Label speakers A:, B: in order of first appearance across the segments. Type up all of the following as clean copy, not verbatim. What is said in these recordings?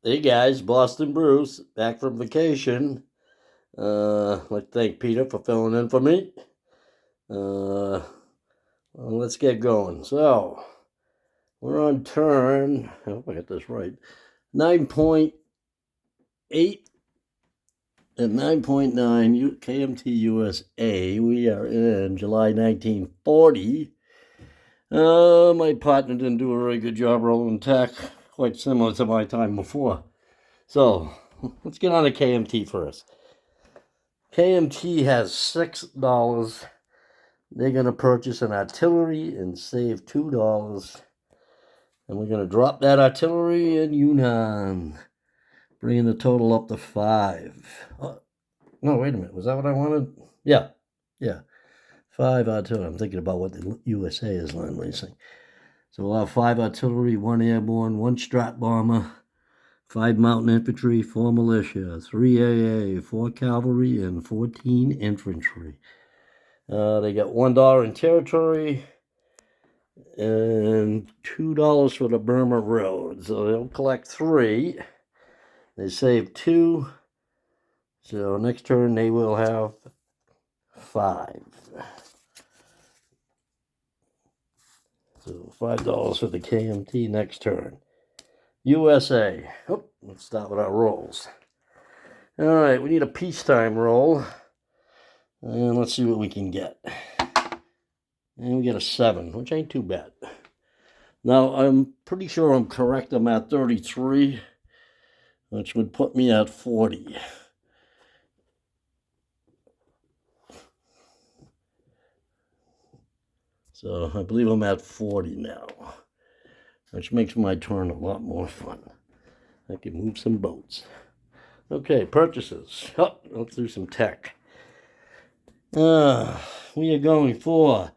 A: Hey guys, Boston Bruce, back from vacation. I'd like to thank Peter for filling in for me. Well, let's get going. So, we're on turn, I hope I got this right, 9.8 and 9.9 KMT USA. We are in July 1940. My partner didn't do a very good job rolling tech, quite similar to my time before. So, let's get on to KMT first. KMT has $6. They're going to purchase an artillery and save $2. And we're going to drop that artillery in Yunnan, bringing the total up to 5. Oh, no, wait a minute. Was that what I wanted? Yeah. 5 artillery. I'm thinking about what the USA is land leasing. So we'll have 5 artillery, 1 airborne, 1 strat bomber, 5 mountain infantry, 4 militia, 3 AA, 4 cavalry, and 14 infantry. They got $1 in territory and $2 for the Burma Road. So they'll collect 3. They save 2. So next turn they will have 5. So $5 for the KMT next turn. USA. Oh, let's start with our rolls. All right, we need a peacetime roll. And let's see what we can get. And we get a 7, which ain't too bad. Now, I'm pretty sure I'm correct. I'm at 33, which would put me at 40. So I believe I'm at 40 now, which makes my turn a lot more fun. I can move some boats. Okay, purchases. Oh, let's do some tech. We are going for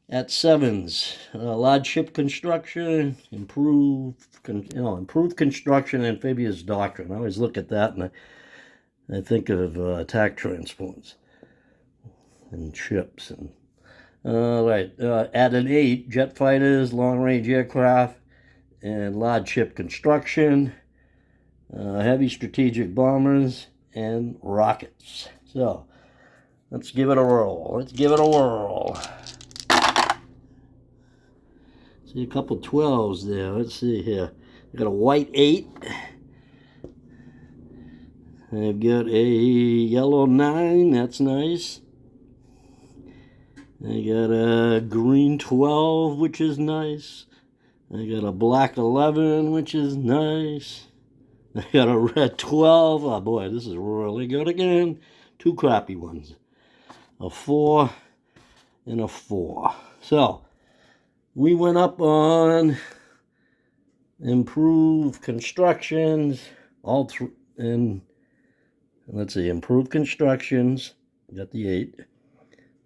A: at 7s, large ship construction, improved construction, amphibious doctrine. I always look at that and I think of attack transports and ships. And at an 8, jet fighters, long range aircraft, and large ship construction, heavy strategic bombers, and rockets. So let's give it a whirl. See a couple 12s there. Let's see here. I got a white 8. I've got a yellow 9. That's nice. I got a green 12, which is nice. I got a black 11, which is nice. I got a red 12. Oh boy, this is really good again. 2 crappy ones. A 4 and a 4. So, we went up on improved constructions, and let's see, improved constructions, got the 8.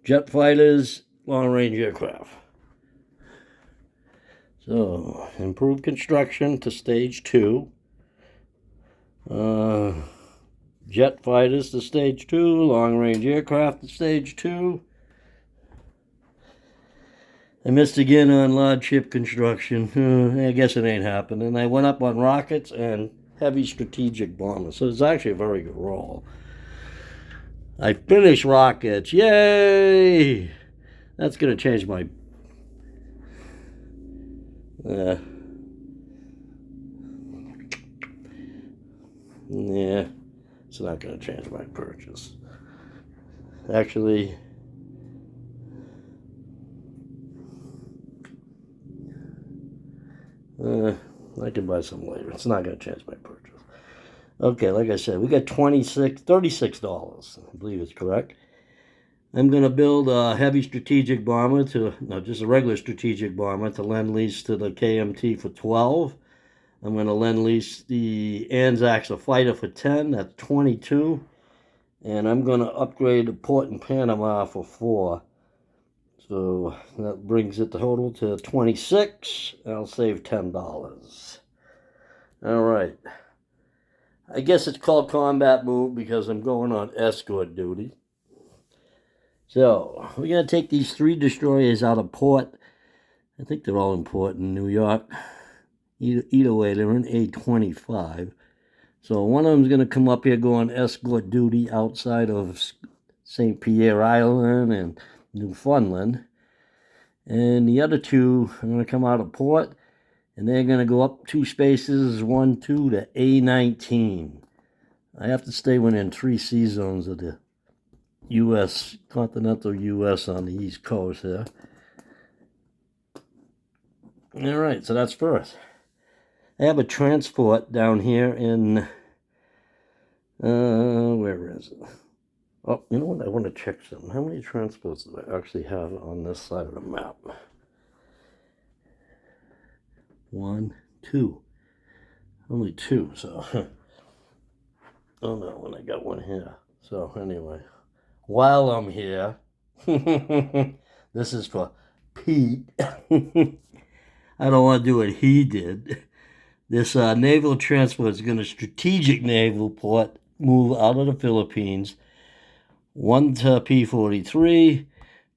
A: Jet fighters, long range aircraft. So, improved construction to stage 2. Jet fighters to stage 2, long range aircraft to stage 2. I missed again on large ship construction. I guess it ain't happening. I went up on rockets and heavy strategic bombers. So it's actually a very good roll. I finished rockets. Yay! That's going to change my... yeah, it's not going to change my purchase. Actually... I can buy some later. It's not going to change my purchase. Okay, like I said, we got $36, I believe it's correct. I'm going to build a heavy strategic bomber just a regular strategic bomber to lend lease to the KMT for 12. I'm going to lend lease the Anzacs a fighter for 10. That's 22. And I'm going to upgrade the port in Panama for 4. So that brings it total to 26. I'll save $10. All right. I guess it's called combat move because I'm going on escort duty. So we're going to take these 3 destroyers out of port. I think they're all in port in New York. Either way, they're in A25. So one of them's going to come up here going escort duty outside of St. Pierre Island and Newfoundland. And the other two are going to come out of port, and they're going to go up 2 spaces, 1, 2, to A19. I have to stay within 3 sea zones of the U.S., continental U.S. on the East Coast here. All right, so that's first. I have a transport down here in, where is it? Oh, you know what? I want to check something. How many transports do I actually have on this side of the map? 1, 2. Only 2, so. Oh no, and I got one here. So anyway, while I'm here, this is for Pete. I don't want to do what he did. This naval transport is going to strategic naval port move out of the Philippines. 1 to P-43,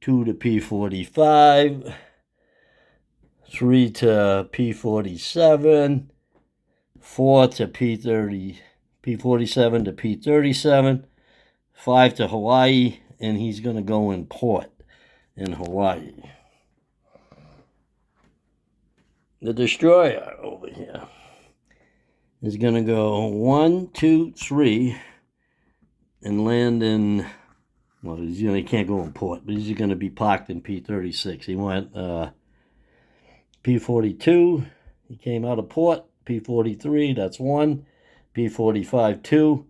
A: 2 to P-45, 3 to P-47, 4 to P-47 to P-37, 5 to Hawaii, and he's going to go in port in Hawaii. The destroyer over here is going to go 1, 2, 3, and land in, well, he can't go in port, but he's going to be parked in P-36. He went P-42, he came out of port, P-43, that's 1, P-45, 2,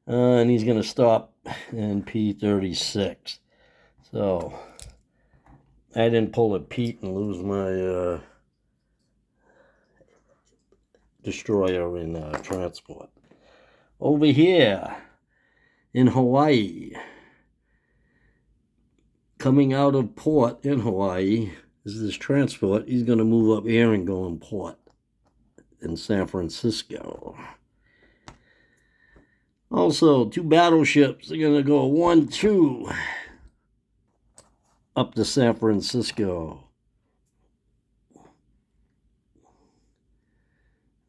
A: and he's going to stop in P-36. So, I didn't pull a Pete and lose my destroyer in transport. Over here in Hawaii, coming out of port in Hawaii is this transport. He's going to move up here and go in port in San Francisco. Also, 2 battleships are going to go 1, 2 up to San Francisco.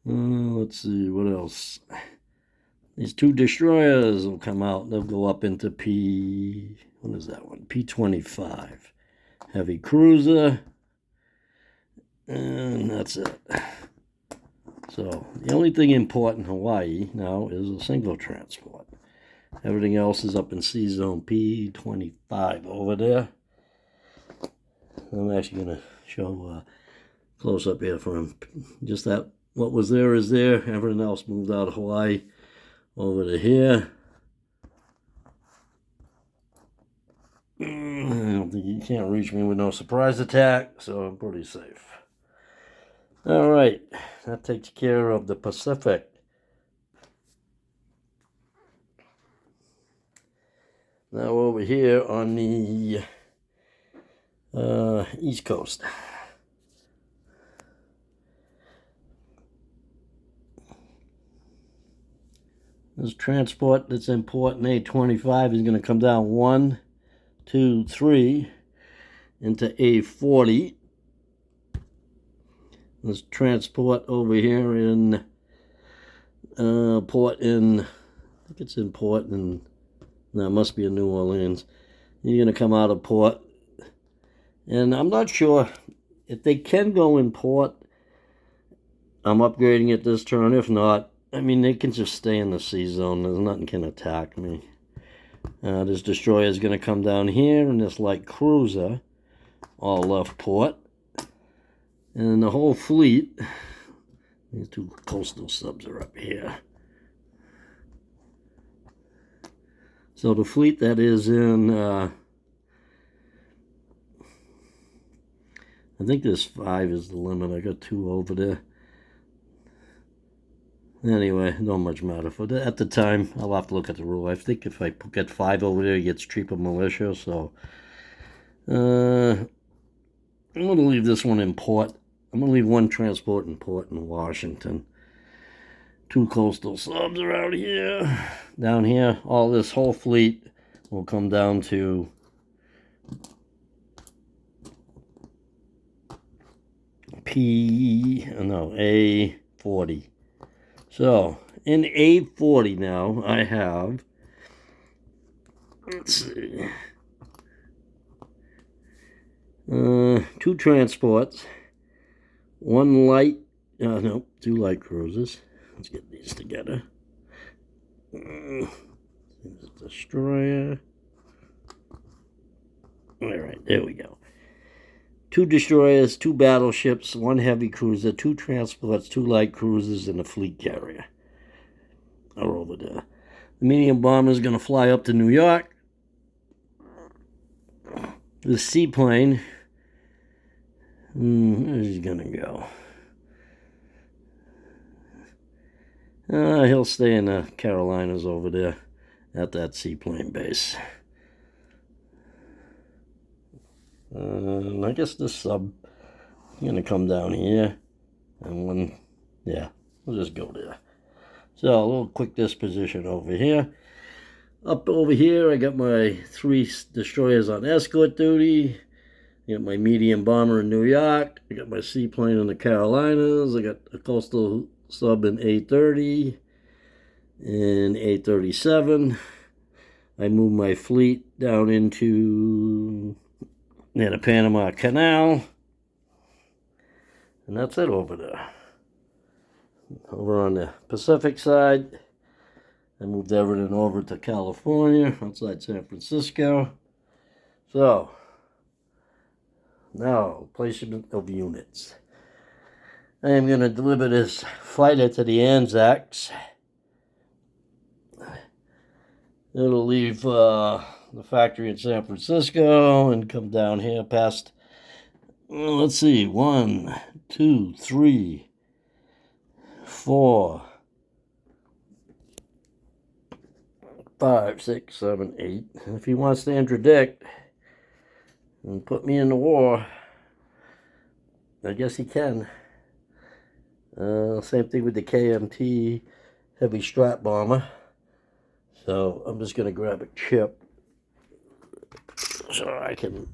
A: Let's see, what else? These 2 destroyers will come out. They'll go up into what is that one? P-25. Heavy cruiser. And that's it. So, the only thing in port in Hawaii now is a single transport. Everything else is up in Sea Zone P-25 over there. I'm actually going to show close up here for him. Just that what was there is there. Everything else moved out of Hawaii over to here. I don't think you can't reach me with no surprise attack, so I'm pretty safe. All right, that takes care of the Pacific. Now over here on the East Coast. This transport that's in port in A25 is going to come down 1, 2, 3 into A40. This transport over here in port in, I think it's in port in, no, it must be in New Orleans. You're going to come out of port. And I'm not sure if they can go in port. I'm upgrading it this turn. If not, I mean, they can just stay in the sea zone. There's nothing can attack me. This destroyer is going to come down here, and this light cruiser all left port. And the whole fleet, these 2 coastal subs are up here. So the fleet that is in, I think this 5 is the limit. I got 2 over there. Anyway, don't much matter. At the time, I'll have to look at the rule. I think if I get 5 over there, it gets cheaper militia. So I'm going to leave this one in port. I'm going to leave 1 transport in port in Washington. 2 coastal subs are out here. Down here, all this whole fleet will come down to A40. So in A40 now I have, let's see, 2 transports, 1 light, no, 2 light cruisers. Let's get these together. Destroyer. All right, there we go. 2 destroyers, 2 battleships, 1 heavy cruiser, 2 transports, 2 light cruisers, and a fleet carrier are over there. The medium bomber is going to fly up to New York. The seaplane, where's he going to go? He'll stay in the Carolinas over there at that seaplane base. I guess this sub is going to come down here. And we'll just go there. So a little quick disposition over here. Up over here, I got my 3 destroyers on escort duty. I got my medium bomber in New York. I got my seaplane in the Carolinas. I got a coastal sub in A30 and A37. I moved my fleet down into near the Panama Canal. And that's it over there. Over on the Pacific side, I moved everything over to California, outside San Francisco. So, now, placement of units. I am going to deliver this fighter to the Anzacs. It'll leave the factory in San Francisco and come down here past, let's see, 1, 2, 3, 4, 5, 6, 7, 8. And if he wants to interdict and put me in the war, I guess he can. Same thing with the KMT heavy strap bomber. So I'm just going to grab a chip so I can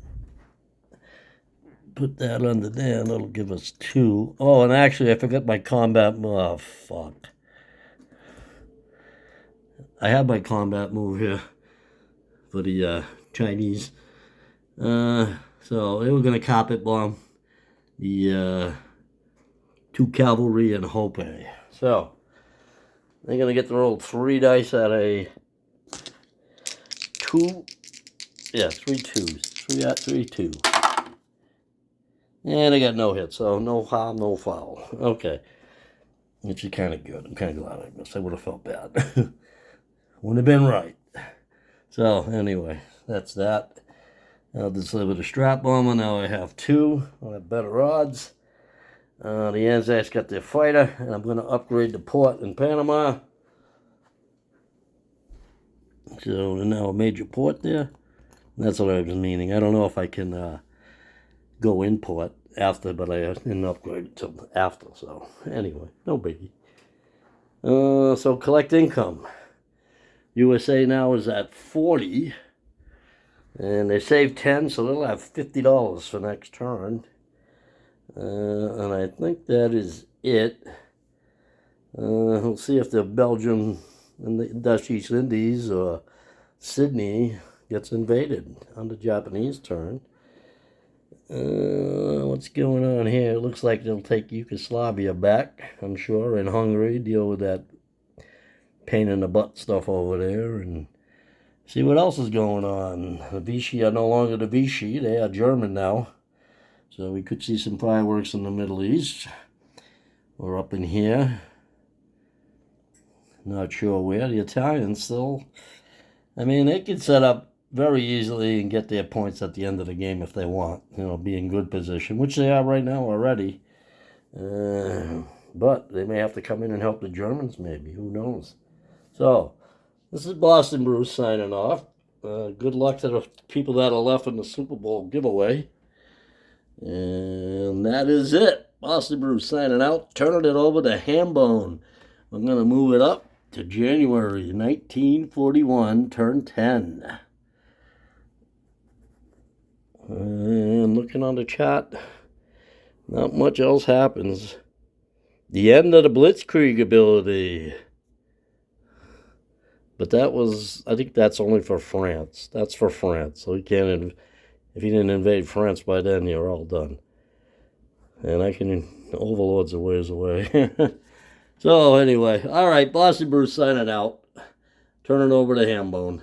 A: put that under there, and that'll give us 2. Oh, and actually I forgot my combat move. Oh, fuck. I have my combat move here for the Chinese. So they were going to carpet bomb the 2 cavalry and Hope. So they're going to get to roll 3 dice at a 2. Yeah, 3 2s. 3 2. And I got no hit, so no harm, no foul. Okay. Which is kind of good. I'm kind of glad I missed. I would have felt bad. Wouldn't have been right. So, anyway, that's that. I'll deliver the strap bomber. Now I have 2. I'll have better odds. The Anzacs got their fighter, and I'm going to upgrade the port in Panama. So, now a major port there. That's what I was meaning. I don't know if I can go in port after, but I didn't upgrade it till after. So, anyway, no biggie. So, collect income. USA now is at 40. And they saved 10, so they'll have $50 for next turn. And I think that is it. We'll see if the Belgium and the Dutch East Indies or Sydney gets invaded on the Japanese turn. What's going on here? It looks like they'll take Yugoslavia back, I'm sure, and Hungary, deal with that pain in the butt stuff over there, and see what else is going on. The Vichy are no longer the Vichy, they are German now. So we could see some fireworks in the Middle East, or up in here. Not sure where. The Italians still, I mean, they could set up very easily and get their points at the end of the game if they want. You know, be in good position, which they are right now already. But they may have to come in and help the Germans maybe. Who knows? So, this is Boston Bruce signing off. Good luck to the people that are left in the Super Bowl giveaway. And that is it. Boston Bruce signing out. Turning it over to Hambone. I'm going to move it up to January 1941, turn 10. And looking on the chart, Not much else happens. The end of the Blitzkrieg ability. But that was, I think that's only for France. That's for France. So you can't, if you didn't invade France by then, you're all done. And Overlord's a ways away. So anyway, all right, Bossy Bruce signing out. Turn it over to Hambone.